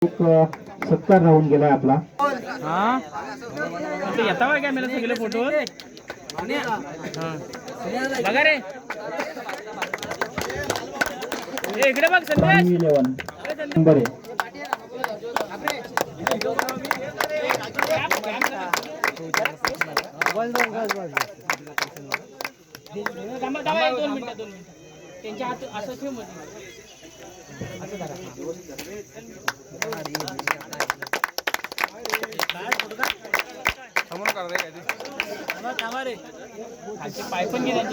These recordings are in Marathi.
सत्कार राहून गेलाय आपला. हा ते येता काय कॅमेरा सगळे फोटो बघा रे इकडे बघ संदेश 11 नंबर आहे. दोन मिनिटं त्यांच्या हात असं ठेव मध्ये पाय पण घे एक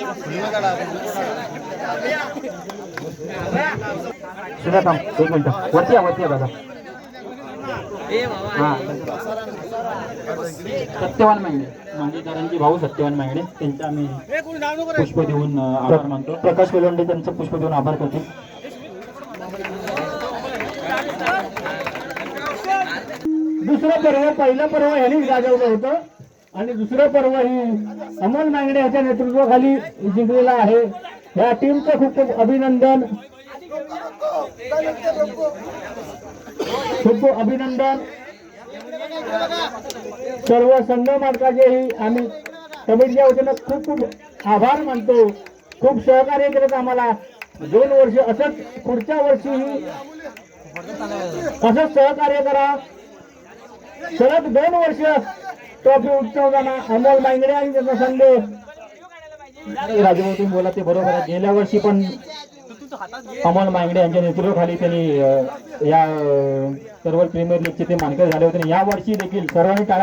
मिनिट वरती आहे दादा. हा सत्यवान मांगडेकरांचे भाऊ सत्यवान मांगडे त्यांचे आम्ही पुष्प देऊन आभार मानतो. प्रकाश वेलोंडे त्यांचं पुष्प देऊन आभार करतो. दुसरं पर्व पहिलं पर्व यांनी गाजवलं होतं आणि दुसरं पर्व ही अमोल मांगडे यांच्या नेतृत्वाखाली जिंकलेला आहे. या टीमचं खूप खूप अभिनंदन, खूप अभिनंदन. सर्व संघ मालकाचेही आम्ही कमिटीच्या वतीनं खूप खूप आभार मानतो. खूप सहकार्य केलं आम्हाला 2 वर्ष. असंच पुढच्या वर्षीही असंच सहकार्य करा. सलग 2 वर्ष ट्रॉफी उठवताना अमोल मांगडे आणि त्यांचा संघ राजभाऊ बोला ते बरोबर आहे. गेल्या वर्षी पण अमोल मांगडे यांच्या नेतृत्वाखाली त्यांनी या सर्व प्रीमियर लीगचे ते मानकरी झाले होते. या वर्षी देखील सर्वांनी टाळ्या